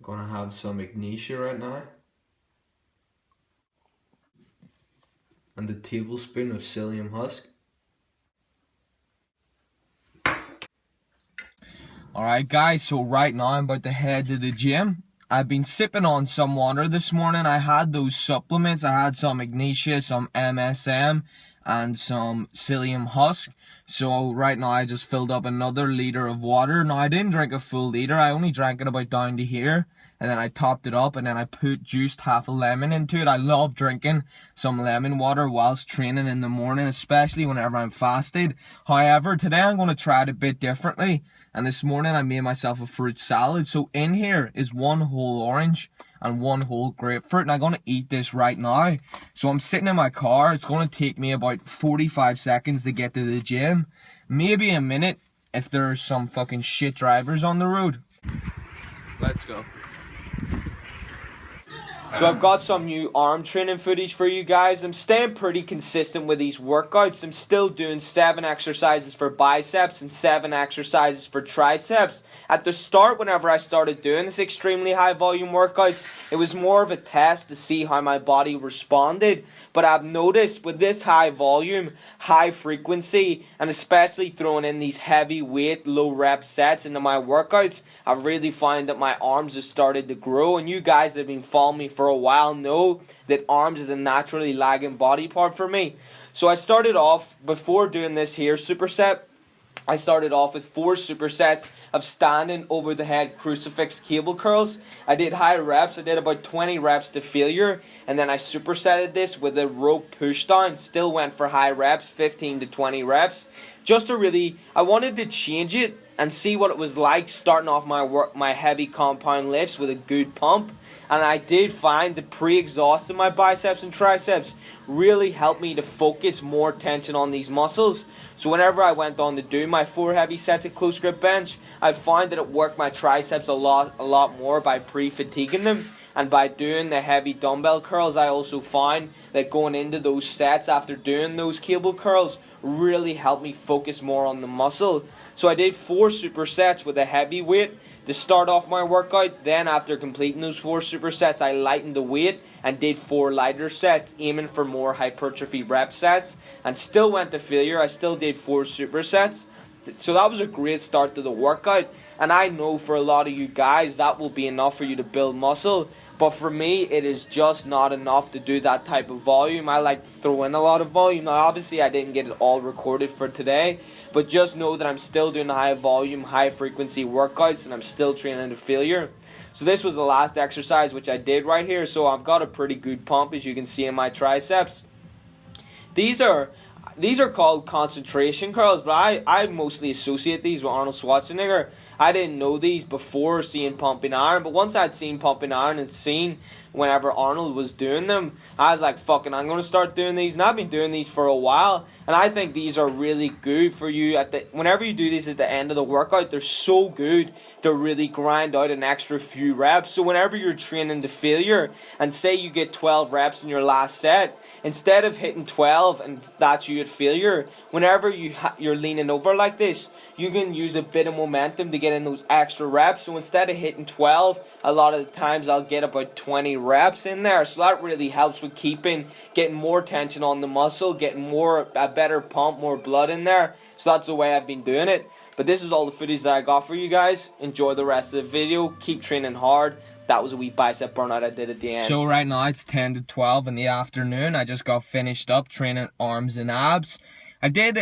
Gonna have some magnesia right now. And a tablespoon of psyllium husk. Alright guys, so right now I'm about to head to the gym. I've been sipping on some water this morning. I had those supplements. I had some magnesia, some MSM, and some psyllium husk. So right now I just filled up another liter of water. Now I didn't drink a full liter. I only drank it about down to here. And then I topped it up and then I juiced half a lemon into it. I love drinking some lemon water whilst training in the morning, especially whenever I'm fasted. However, today I'm going to try it a bit differently. And this morning I made myself a fruit salad. So in here is one whole orange and one whole grapefruit. And I'm going to eat this right now. So I'm sitting in my car. It's going to take me about 45 seconds to get to the gym. Maybe a minute if there's some fucking shit drivers on the road. Let's go. So I've got some new arm training footage for you guys. I'm staying pretty consistent with these workouts. I'm still doing 7 exercises for biceps and 7 exercises for triceps. At the start, whenever I started doing this extremely high volume workouts, it was more of a test to see how my body responded. But I've noticed with this high volume, high frequency, and especially throwing in these heavy weight, low rep sets into my workouts, I've really found that my arms have started to grow. And you guys that have been following me for a while know that arms is a naturally lagging body part for me. So I started off, before doing this here superset, I started off with 4 supersets of standing over the head crucifix cable curls. I did high reps. I did about 20 reps to failure. And then I supersetted this with a rope push down. Still went for high reps, 15 to 20 reps. Just to really, I wanted to change it and see what it was like starting off my heavy compound lifts with a good pump. And I did find that pre-exhausting my biceps and triceps really helped me to focus more tension on these muscles. So whenever I went on to do my 4 heavy sets of close grip bench, I found that it worked my triceps a lot more by pre-fatiguing them. And by doing the heavy dumbbell curls, I also found that going into those sets after doing those cable curls really helped me focus more on the muscle. So I did 4 supersets with a heavy weight to start off my workout. Then after completing those 4 supersets, I lightened the weight and did 4 lighter sets, aiming for more hypertrophy rep sets, and still went to failure. I still did 4 supersets. So that was a great start to the workout, and I know for a lot of you guys that will be enough for you to build muscle. But for me, it is just not enough to do that type of volume. I like to throw in a lot of volume. Now, obviously, I didn't get it all recorded for today, but just know that I'm still doing high volume, high frequency workouts, and I'm still training to failure. So this was the last exercise which I did right here. So I've got a pretty good pump, as you can see in my triceps. These are called concentration curls, but I mostly associate these with Arnold Schwarzenegger. I didn't know these before seeing Pumping Iron, but once I'd seen Pumping Iron and seen whenever Arnold was doing them, I was like, fucking, I'm going to start doing these. And I've been doing these for a while, and I think these are really good for you. Whenever you do these at the end of the workout, they're so good to really grind out an extra few reps. So whenever you're training to failure, and say you get 12 reps in your last set, instead of hitting 12 and that's you at failure, whenever you're leaning over like this, you can use a bit of momentum to get in those extra reps. So instead of hitting 12, a lot of the times I'll get about 20 reps in there. So that really helps with getting more tension on the muscle, getting a better pump, more blood in there. So that's the way I've been doing it. But this is all the footage that I got for you guys. Enjoy the rest of the video. Keep training hard. That was a wee bicep burnout I did at the end. So right now it's 10 to 12 in the afternoon. I just got finished up training arms and abs. I did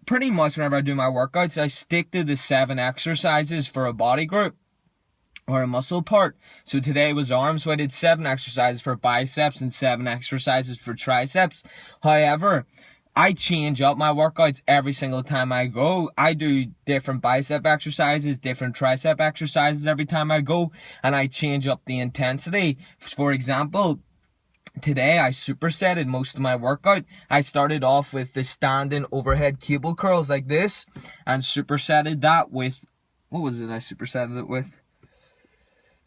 pretty much whenever I do my workouts, I stick to the 7 exercises for a body group or a muscle part. So today was arms, so I did 7 exercises for biceps and 7 exercises for triceps. However, I change up my workouts every single time I go. I do different bicep exercises, different tricep exercises every time I go, and I change up the intensity. For example, today I supersetted most of my workout. I started off with the standing overhead cable curls like this, and supersetted that with, what was it I supersetted it with?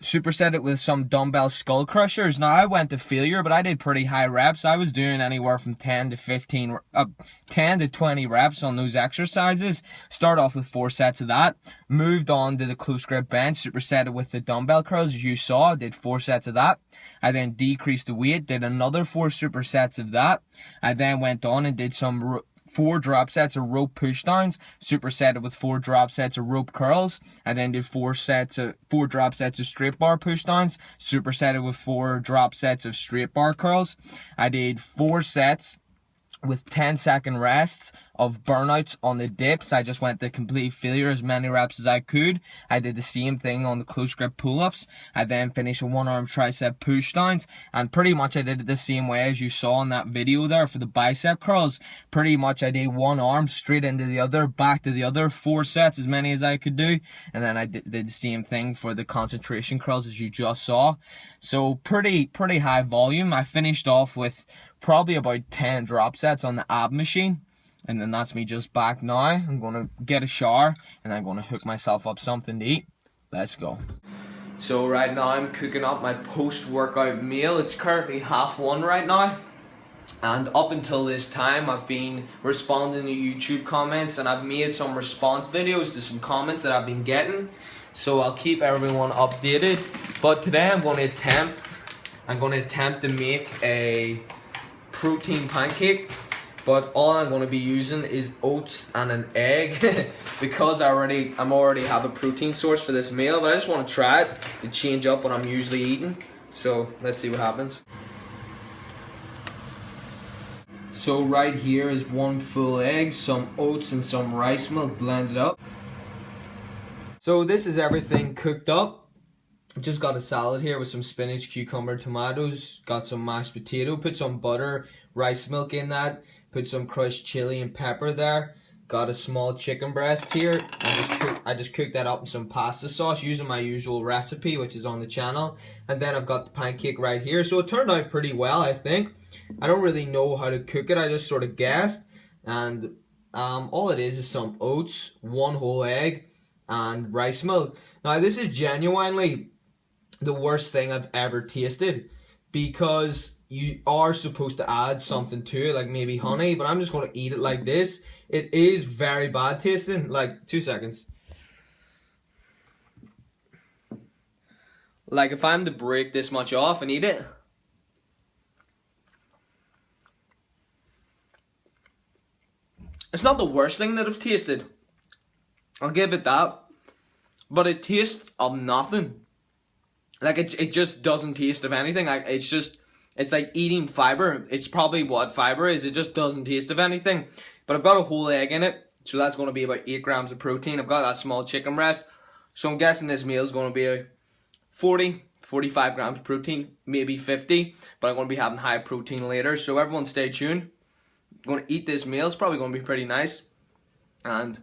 superset it with some dumbbell skull crushers. Now I went to failure, but I did pretty high reps. I was doing anywhere from 10 to 20 reps on those exercises. Start off with 4 sets of that. Moved on to the close grip bench, superset it with the dumbbell curls, as you saw. Did 4 sets of that. I then decreased the weight, did another 4 supersets of that. I then went on and did some 4 drop sets of rope pushdowns, supersetted with 4 drop sets of rope curls. I then did 4 drop sets of straight bar pushdowns, supersetted with 4 drop sets of straight bar curls. I did 4 sets with 10-second rests of burnouts on the dips. I just went to complete failure, as many reps as I could. I did the same thing on the close grip pull-ups. I then finished with 1-arm tricep pushdowns, and pretty much I did it the same way as you saw in that video there for the bicep curls. Pretty much I did 1 arm straight into the other, back to the other, 4 sets, as many as I could do, and then I did the same thing for the concentration curls, as you just saw. So pretty high volume. I finished off with probably about 10 drop sets on the ab machine, and then that's me just back now. I'm gonna get a shower and I'm gonna hook myself up something to eat. Let's go. So right now I'm cooking up my post-workout meal. It's currently 1:30 right now, and up until this time I've been responding to YouTube comments, and I've made some response videos to some comments that I've been getting, so I'll keep everyone updated. But today I'm going to attempt to make a protein pancake, but all I'm going to be using is oats and an egg because I'm already have a protein source for this meal, but I just want to try it to change up what I'm usually eating. So let's see what happens. So right here is 1 full egg, some oats and some rice milk blended up. So this is everything cooked up. Just got a salad here with some spinach, cucumber, tomatoes. Got some mashed potato. Put some butter, rice milk in that. Put some crushed chili and pepper there. Got a small chicken breast here. I just cooked that up in some pasta sauce using my usual recipe, which is on the channel. And then I've got the pancake right here. So it turned out pretty well, I think. I don't really know how to cook it. I just sort of guessed. And all it is some oats, 1 whole egg, and rice milk. Now this is genuinely the worst thing I've ever tasted, because you are supposed to add something to it, like maybe honey, but I'm just going to eat it like this. It is very bad tasting. Like, 2 seconds. Like, if I'm to break this much off and eat it, it's not the worst thing that I've tasted, I'll give it that, but it tastes of nothing. Like, it just doesn't taste of anything. Like, it's like eating fiber. It's probably what fiber is. It just doesn't taste of anything. But I've got a whole egg in it, so that's going to be about 8 grams of protein. I've got that small chicken breast, so I'm guessing this meal is going to be 45 grams of protein, maybe 50. But I'm going to be having high protein later, so everyone stay tuned. I'm going to eat this meal. It's probably going to be pretty nice, and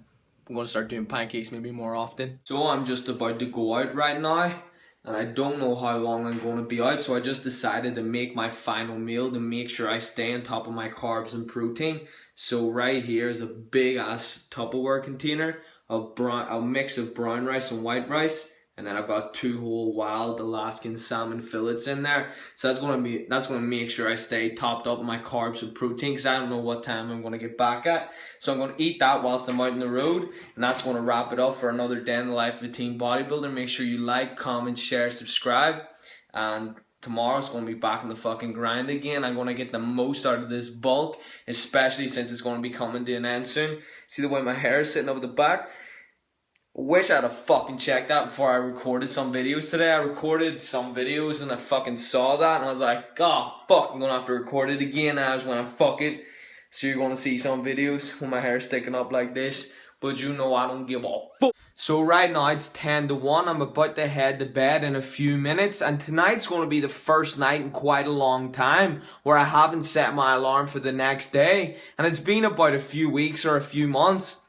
I'm going to start doing pancakes maybe more often. So I'm just about to go out right now, and I don't know how long I'm going to be out, so I just decided to make my final meal to make sure I stay on top of my carbs and protein. So right here is a big ass Tupperware container of a mix of brown rice and white rice, and then I've got 2 whole wild Alaskan salmon fillets in there. So that's going to make sure I stay topped up on my carbs and protein, because I don't know what time I'm going to get back at. So I'm going to eat that whilst I'm out on the road, and that's going to wrap it up for another day in the life of a teen bodybuilder. Make sure you like, comment, share, subscribe, and tomorrow's going to be back in the fucking grind again. I'm going to get the most out of this bulk, especially since it's going to be coming to an end soon. See the way my hair is sitting up at the back? Wish I'd have fucking checked that before I recorded some videos today. I recorded some videos and I fucking saw that and I was like, oh fuck, I'm gonna have to record it again. And I just went, fuck it. So you're gonna see some videos with my hair sticking up like this, but you know I don't give a fuck. So right now it's 10 to 1. I'm about to head to bed in a few minutes, and tonight's going to be the first night in quite a long time where I haven't set my alarm for the next day. And it's been about a few weeks or a few months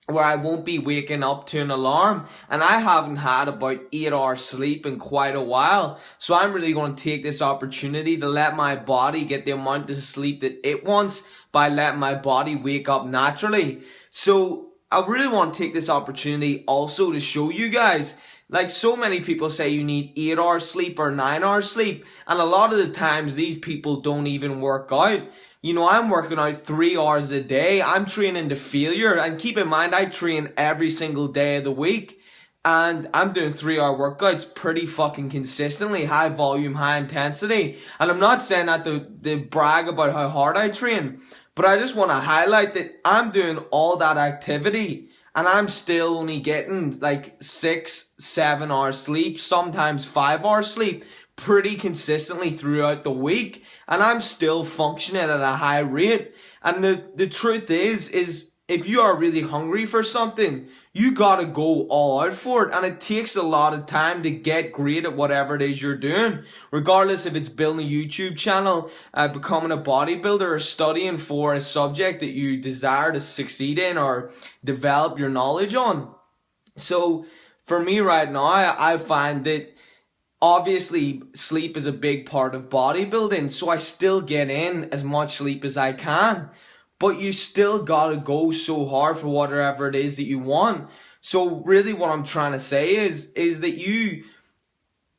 where I won't be waking up to an alarm, and I haven't had about 8 hours sleep in quite a while. So I'm really going to take this opportunity to let my body get the amount of sleep that it wants by letting my body wake up naturally. So I really want to take this opportunity also to show you guys Like, so many people say you need 8 hours sleep or 9 hours sleep, and a lot of the times these people don't even work out. You know, I'm working out 3 hours a day. I'm training to failure, and keep in mind, I train every single day of the week, and I'm doing 3 hour workouts pretty fucking consistently, high volume, high intensity. And I'm not saying that to brag about how hard I train, but I just want to highlight that I'm doing all that activity and I'm still only getting like 6-7 hours sleep, sometimes 5 hours sleep, pretty consistently throughout the week, and I'm still functioning at a high rate. And the truth is if you are really hungry for something, you gotta go all out for it, and it takes a lot of time to get great at whatever it is you're doing, regardless if it's building a YouTube channel, becoming a bodybuilder, or studying for a subject that you desire to succeed in or develop your knowledge on. So for me right now, I find that obviously sleep is a big part of bodybuilding, so I still get in as much sleep as I can. But you still gotta go so hard for whatever it is that you want. So really what I'm trying to say is that you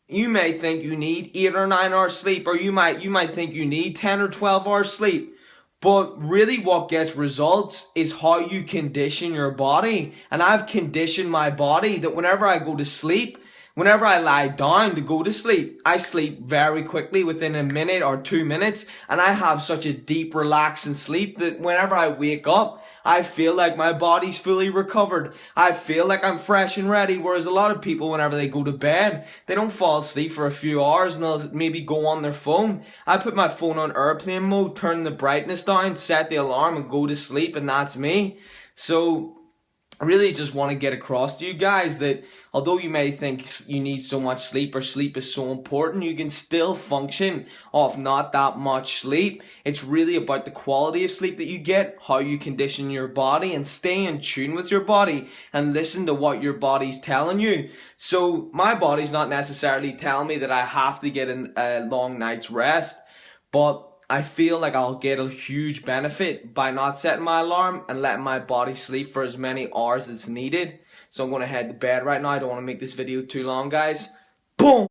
may think you need 8 or 9 hours sleep, or you might think you need 10 or 12 hours sleep. But really what gets results is how you condition your body. And I've conditioned my body that whenever I go to sleep, whenever I lie down to go to sleep, I sleep very quickly within a minute or 2 minutes, and I have such a deep, relaxing sleep that whenever I wake up, I feel like my body's fully recovered. I feel like I'm fresh and ready, whereas a lot of people, whenever they go to bed, they don't fall asleep for a few hours and they'll maybe go on their phone. I put my phone on airplane mode, turn the brightness down, set the alarm, and go to sleep, and that's me. So I really just want to get across to you guys that although you may think you need so much sleep, or sleep is so important, you can still function off not that much sleep. It's really about the quality of sleep that you get, how you condition your body, and stay in tune with your body and listen to what your body's telling you. So my body's not necessarily telling me that I have to get a long night's rest, but I feel like I'll get a huge benefit by not setting my alarm and letting my body sleep for as many hours as needed. So I'm going to head to bed right now. I don't want to make this video too long, guys. Boom!